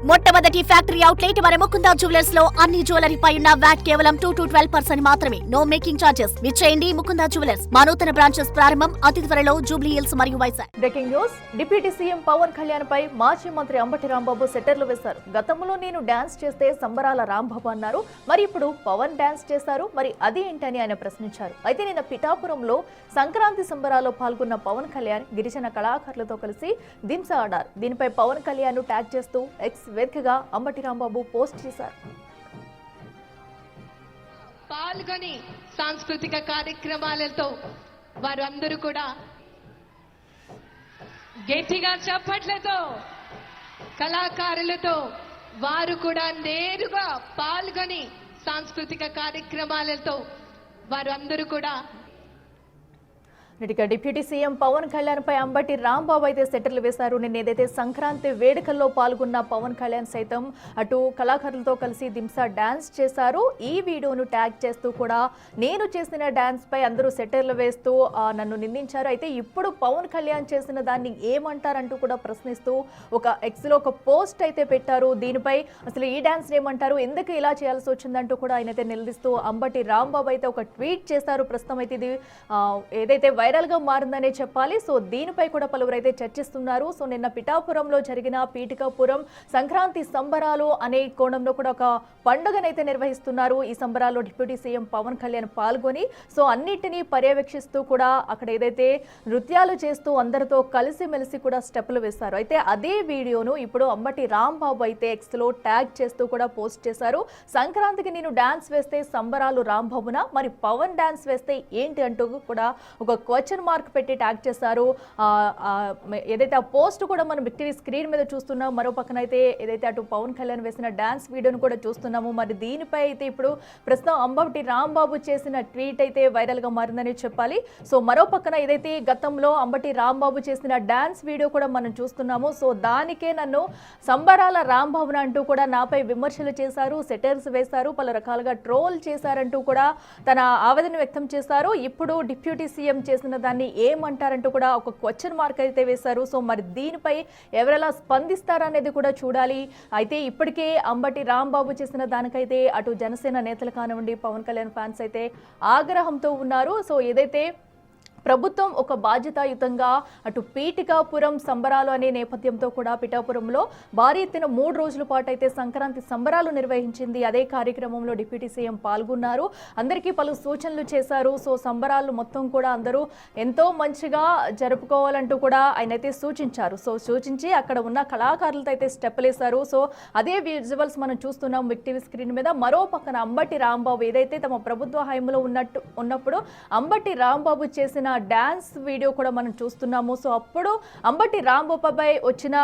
మొట్టమొదటి factory outlet మన Mukunda jewellers లో అన్ని జ్యువెలరీ పై ఉన్న వ్యాట్ కేవలం 2 to 12% మాత్రమే. No making charges. విచ్చేయండి ముకుందా జ్యువెలర్స్. మా నూతన బ్రాంచెస్ ప్రారంభం అతి త్వరలో జూబ్లీ హిల్స్ మరియు Vizag. Breaking news. Deputy CM Pawan Kalyan పై మాజీ మంత్రి అంబటి రాంబాబు సెటర్లు వేశారు. గతంలో నేను డాన్స్ చేస్తే సంబరాల రాంబాబు అన్నారు. మరి ఇప్పుడు పవన్ డాన్స్ చేశారు. మరి అది ఏంటని ఆయన ప్రశ్నించారు. అయితే నిన్న పిఠాపురంలో సంక్రాంతి సంబరాల్లో పాల్గొన్న పవన్ కళ్యాణ్ గిరిజన కళాకారులతో కలిసి దింసా ఆడారు. దీనిపై పవన్ కళ్యాణ్ ట్యాగ్ చేస్తూ ఎక్స్ వేదికగా అంబటి రాంబాబు పోస్ట్ చేశారు. పాల్గొని సాంస్కృతిక కార్యక్రమాలతో వారు అందరూ కూడా గట్టిగా చప్పట్లతో కళాకారులతో వారు కూడా నేరుగా పాల్గొని సాంస్కృతిక కార్యక్రమాలతో వారు అందరూ కూడా డిప్యూటీ సీఎం పవన్ కళ్యాణ్ పై అంబటి రాంబాబు అయితే సెటర్లు వేశారు. నిన్న ఏదైతే సంక్రాంతి వేడుకల్లో పాల్గొన్న పవన్ కళ్యాణ్ సైతం అటు కళాకారులతో కలిసి దింసా డాన్స్ చేశారు. ఈ వీడియోను ట్యాగ్ చేస్తూ కూడా నేను చేసిన డాన్స్ పై అందరూ సెటర్లు వేస్తూ నన్ను నిందించారు. అయితే ఇప్పుడు పవన్ కళ్యాణ్ చేసిన దాన్ని ఏమంటారంటూ కూడా ప్రశ్నిస్తూ ఒక ఎక్స్లో ఒక పోస్ట్ అయితే పెట్టారు. దీనిపై అసలు ఈ డాన్స్ ఏమంటారు, ఎందుకు ఇలా చేయాల్సి వచ్చిందంటూ కూడా ఆయన అయితే నిలదీస్తూ అంబటి రాంబాబు అయితే ఒక ట్వీట్ చేశారు. ప్రస్తుతం అయితే ఇది ఏదైతే వైరల్ గా మారిందనే చెప్పాలి. సో దీనిపై కూడా పలువురు అయితే చర్చిస్తున్నారు. సో నిన్న పిఠాపురంలో జరిగిన పీఠికాపురం సంక్రాంతి సంబరాలు అనే కోణంలో కూడా ఒక పండుగనైతే నిర్వహిస్తున్నారు. ఈ సంబరాల్లో డిప్యూటీ సీఎం పవన్ కళ్యాణ్ పాల్గొని సో అన్నిటినీ పర్యవేక్షిస్తూ కూడా అక్కడ ఏదైతే నృత్యాలు చేస్తూ అందరితో కలిసిమెలిసి కూడా స్టెప్పులు వేశారు. అయితే అదే వీడియోను ఇప్పుడు అంబటి రాంబాబు అయితే ఎక్స్ లో ట్యాగ్ చేస్తూ కూడా పోస్ట్ చేశారు. సంక్రాంతికి నేను డాన్స్ వేస్తే సంబరాలు రాంబాబున, మరి పవన్ డాన్స్ వేస్తే ఏంటి అంటూ కూడా ఒక క్వశ్చన్ మార్క్ పెట్టి ట్యాగ్ చేశారు. ఏదైతే ఆ పోస్ట్ కూడా మనం టీవీ స్క్రీన్ మీద చూస్తున్నాం. మరో పక్కన అయితే ఏదైతే అటు పవన్ కళ్యాణ్ వేసిన డాన్స్ వీడియోను కూడా చూస్తున్నాము. మరి దీనిపై అయితే ఇప్పుడు ప్రస్తుతం అంబటి రాంబాబు చేసిన ట్వీట్ అయితే వైరల్ గా మారిందని చెప్పాలి. సో మరో పక్కన ఏదైతే గతంలో అంబటి రాంబాబు చేసిన డాన్స్ వీడియో కూడా మనం చూస్తున్నాము. సో దానికే నన్ను సంబరాల రాంబాబున అంటూ కూడా నాపై విమర్శలు చేశారు, సెటర్స్ వేశారు, పలు రకాలుగా ట్రోల్ చేశారంటూ కూడా తన ఆవేదన వ్యక్తం చేశారు. ఇప్పుడు డిప్యూటీ సీఎం చేసిన దాన్ని ఏమంటారంటూ కూడా ఒక క్వశ్చన్ మార్క్ అయితే వేశారు. సో మరి దీనిపై ఎవరెలా స్పందిస్తారనేది కూడా చూడాలి. అయితే ఇప్పటికే అంబటి రాంబాబు చేసిన దానికైతే అటు జనసేన నేతలు కానివ్వండి, పవన్ కళ్యాణ్ ఫ్యాన్స్ అయితే ఆగ్రహంతో ఉన్నారు. సో ఏదైతే ప్రభుత్వం ఒక బాధ్యతాయుతంగా అటు పీఠికాపురం సంబరాలు అనే నేపథ్యంతో కూడా పిఠాపురంలో భారీ ఎత్తున 3 రోజుల పాటు అయితే సంక్రాంతి సంబరాలు నిర్వహించింది. అదే కార్యక్రమంలో డిప్యూటీ సీఎం పాల్గొన్నారు. అందరికీ పలు సూచనలు చేశారు. సో సంబరాలు మొత్తం కూడా అందరూ ఎంతో మంచిగా జరుపుకోవాలంటూ కూడా ఆయన అయితే సూచించారు. సో సూచించి అక్కడ ఉన్న కళాకారులతో అయితే స్టెప్పులు వేశారు. సో అదే విజువల్స్ మనం చూస్తున్నాం టీవీ స్క్రీన్ మీద. మరో పక్కన అంబటి రాంబాబు ఏదైతే తమ ప్రభుత్వ హయాంలో ఉన్నప్పుడు అంబటి రాంబాబు చేసిన డాన్స్ వీడియో కూడా మనం చూస్తున్నాము. సో అప్పుడు అంబటి రాంబాబుపై వచ్చిన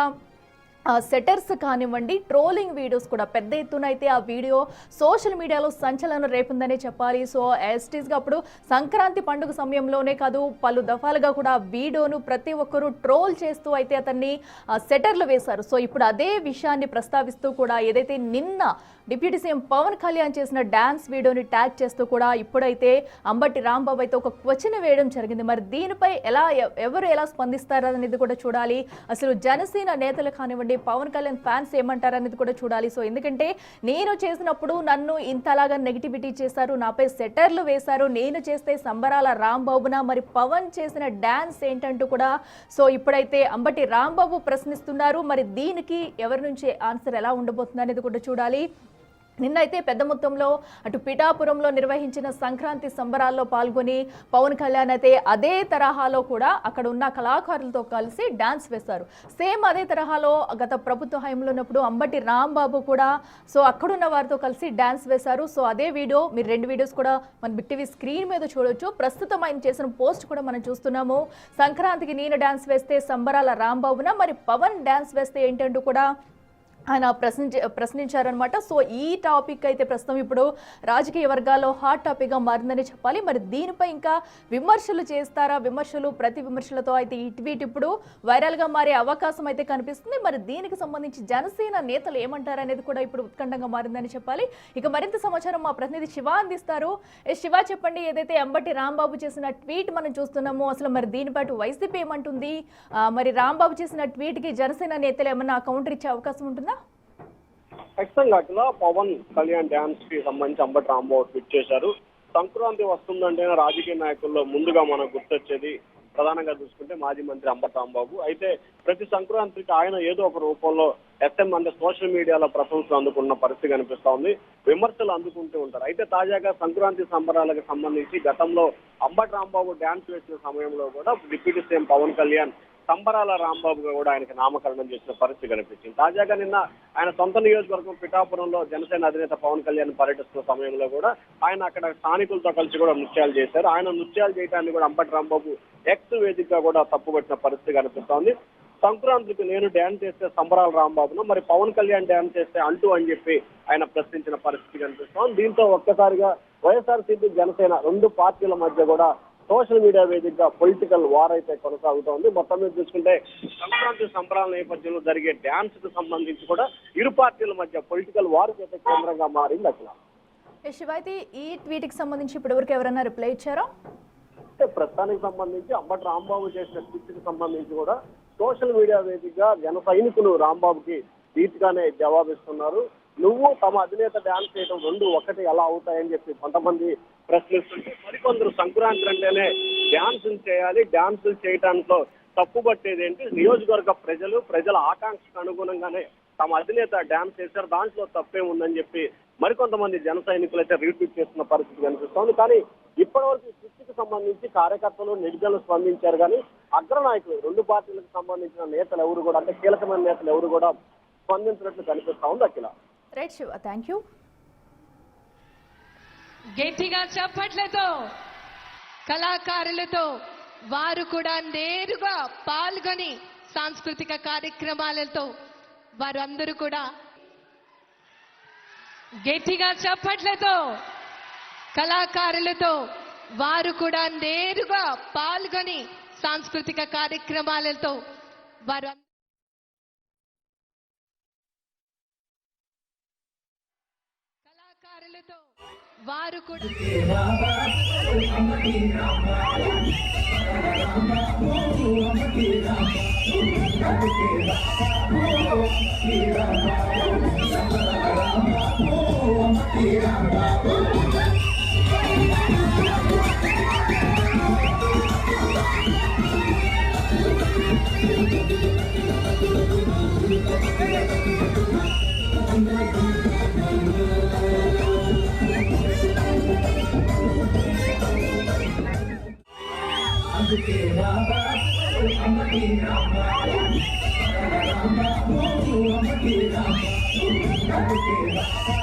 సెటర్స్ కానివ్వండి, ట్రోలింగ్ వీడియోస్ కూడా పెద్ద ఎత్తున అయితే ఆ వీడియో సోషల్ మీడియాలో సంచలనం రేపుందనే చెప్పాలి. సో యాస్టీస్గా అప్పుడు సంక్రాంతి పండుగ సమయంలోనే కాదు పలు దఫాలుగా కూడా ఆ వీడియోను ప్రతి ఒక్కరూ ట్రోల్ చేస్తూ అయితే అతన్ని సెటర్లు వేశారు. సో ఇప్పుడు అదే విషయాన్ని ప్రస్తావిస్తూ కూడా ఏదైతే నిన్న డిప్యూటీ సీఎం పవన్ కళ్యాణ్ చేసిన డాన్స్ వీడియోని ట్యాగ్ చేస్తూ కూడా ఇప్పుడైతే అంబటి రాంబాబు అయితే ఒక క్వశ్చన్ వేయడం జరిగింది. మరి దీనిపై ఎవరు ఎలా స్పందిస్తారనేది కూడా చూడాలి. అసలు జనసేన నేతలు కానివ్వండి, పవన్ కళ్యాణ్ ఫ్యాన్స్ ఏమంటారనేది కూడా చూడాలి. సో ఎందుకంటే నేను చేసినప్పుడు నన్ను ఇంతలాగా నెగిటివిటీ చేశారు, నాపై సెటర్లు వేశారు, నేను చేస్తే సంబరాల రాంబాబున, మరి పవన్ చేసిన డాన్స్ ఏంటంటూ కూడా సో ఇప్పుడైతే అంబటి రాంబాబు ప్రశ్నిస్తున్నారు. మరి దీనికి ఎవరి నుంచి ఆన్సర్ ఎలా ఉండబోతుంది అనేది కూడా చూడాలి. నిన్నైతే పెద్ద మొత్తంలో అటు పిఠాపురంలో నిర్వహించిన సంక్రాంతి సంబరాల్లో పాల్గొని పవన్ కళ్యాణ్ అయితే అదే తరహాలో కూడా అక్కడ ఉన్న కళాకారులతో కలిసి డాన్స్ వేశారు. సేమ్ అదే తరహాలో గత ప్రభుత్వ హయాంలో ఉన్నప్పుడు అంబటి రాంబాబు కూడా సో అక్కడున్న వారితో కలిసి డాన్స్ వేశారు. సో అదే వీడియో మీరు 2 వీడియోస్ కూడా మన టీవీ స్క్రీన్ మీద చూడొచ్చు. ప్రస్తుతం ఆయన చేసిన పోస్ట్ కూడా మనం చూస్తున్నాము. సంక్రాంతికి నేను డాన్స్ వేస్తే సంబరాల రాంబాబున, మరి పవన్ డాన్స్ వేస్తే ఏంటంటూ కూడా ఆయన ప్రశ్నించారనమాట. సో ఈ టాపిక్ అయితే ప్రస్తుతం ఇప్పుడు రాజకీయ వర్గాల్లో హాట్ టాపిక్గా మారిందని చెప్పాలి. మరి దీనిపై ఇంకా విమర్శలు చేస్తారా? ప్రతి విమర్శలతో అయితే ఈ ట్వీట్ ఇప్పుడు వైరల్గా మారే అవకాశం అయితే కనిపిస్తుంది. మరి దీనికి సంబంధించి జనసేన నేతలు ఏమంటారనేది కూడా ఇప్పుడు ఉత్కంఠంగా మారిందని చెప్పాలి. ఇక మరింత సమాచారం మా ప్రతినిధి శివ అందిస్తారు. శివ, చెప్పండి, ఏదైతే అంబటి రాంబాబు చేసిన ట్వీట్ మనం చూస్తున్నామో అసలు మరి దీనిపై వైసీపీ ఏమంటుంది? మరి రాంబాబు చేసిన ట్వీట్కి జనసేన నేతలు ఏమన్నా కౌంటర్ ఇచ్చే అవకాశం ఉంటుందా? ఖచ్చితంగా అట్లా పవన్ కళ్యాణ్ డ్యాన్స్ కి సంబంధించి అంబటి రాంబాబు ట్వీట్ చేశారు. సంక్రాంతి వస్తుందంటే రాజకీయ నాయకుల్లో ముందుగా మనకు గుర్తొచ్చేది ప్రధానంగా చూసుకుంటే మాజీ మంత్రి అంబటి రాంబాబు. అయితే ప్రతి సంక్రాంతికి ఆయన ఏదో ఒక రూపంలో ఎస్ఎం అంటే సోషల్ మీడియాలో ప్రశంసలు అందుకున్న పరిస్థితి కనిపిస్తా ఉంది, విమర్శలు అందుకుంటూ ఉంటారు. అయితే తాజాగా సంక్రాంతి సంబరాలకు సంబంధించి గతంలో అంబటి రాంబాబు డ్యాన్స్ వేసిన సమయంలో కూడా డిప్యూటీ సీఎం పవన్ కళ్యాణ్ సంబరాల రాంబాబుగా కూడా ఆయనకి నామకరణం చేసిన పరిస్థితి కనిపించింది. తాజాగా నిన్న ఆయన సొంత నియోజకవర్గం పిఠాపురంలో జనసేన అధినేత పవన్ కళ్యాణ్ పర్యటిస్తున్న సమయంలో కూడా ఆయన అక్కడ స్థానికులతో కలిసి కూడా నృత్యాలు చేశారు. ఆయన నృత్యాలు చేయడాన్ని కూడా అంబటి రాంబాబు ఎక్స్ వేదికగా కూడా తప్పుపట్టిన పరిస్థితి కనిపిస్తోంది. సంక్రాంతికి నేను డ్యాన్స్ చేస్తే సంబరాల రాంబాబును, మరి పవన్ కళ్యాణ్ డ్యాన్స్ చేస్తే అంటూ అని చెప్పి ఆయన ప్రశ్నించిన పరిస్థితి కనిపిస్తోంది. దీంతో ఒక్కసారిగా వైఎస్ఆర్సీపీ జనసేన రెండు పార్టీల మధ్య కూడా సోషల్ మీడియా వేదికగా పొలిటికల్ వార్ అయితే కొనసాగుతోంది. మొత్తం మీద చూసుకుంటే సంక్రాంతి సంబరాల నేపథ్యంలో జరిగే డ్యాన్స్ కు సంబంధించి కూడా ఇరు పార్టీల మధ్య పొలిటికల్ వార్ అయితే కేంద్రంగా మారింది. అసలు శివ, అయితే ఈ ట్వీట్ కి సంబంధించి ఇప్పటివరకు ఎవరైనా రిప్లై ఇచ్చారా? అంటే ప్రస్తుతానికి సంబంధించి అంబటి రాంబాబు చేసిన ట్వీట్ కి సంబంధించి కూడా సోషల్ మీడియా వేదికగా జన సైనికులు రాంబాబుకి ధీటుగానే జవాబిస్తున్నారు. నువ్వు తమ అధినేత డ్యాన్స్ చేయడం రెండు ఒకటి ఎలా అవుతాయని చెప్పి కొంతమంది ప్రశ్నిస్తుంటే, మరికొందరు సంక్రాంతి అంటేనే డ్యాన్సులు చేయాలి, డ్యాన్సులు చేయడానికి తప్పుపట్టేది ఏంటి, నియోజకవర్గ ప్రజల ఆకాంక్షకు అనుగుణంగానే తమ అధినేత డ్యాన్స్ చేశారు, దాంట్లో తప్పే ఉందని చెప్పి మరికొంతమంది జన సైనికులు అయితే రీట్వీట్ చేస్తున్న పరిస్థితి కనిపిస్తోంది. కానీ ఇప్పటివరకు ఈ సృష్టికి సంబంధించి కార్యకర్తలు నెటిజన్లు స్పందించారు, కానీ అగ్రనాయకులు రెండు పార్టీలకు సంబంధించిన నేతలు ఎవరు కూడా, అంటే కీలకమైన నేతలు ఎవరు కూడా స్పందించినట్లు కనిపిస్తా ఉంది. Akhila. Right Shiva, thank you. గట్టిగా చప్పట్లతో కళాకారులతో వారు కూడా నేరుగా పాల్గొని సాంస్కృతిక కార్యక్రమాలతో వారు అందరూ కూడా గట్టిగా చప్పట్లతో కళాకారులతో వారు కూడా నేరుగా పాల్గొని సాంస్కృతిక కార్యక్రమాలతో వారు కళాకారులతో వారు కూడా Rambo,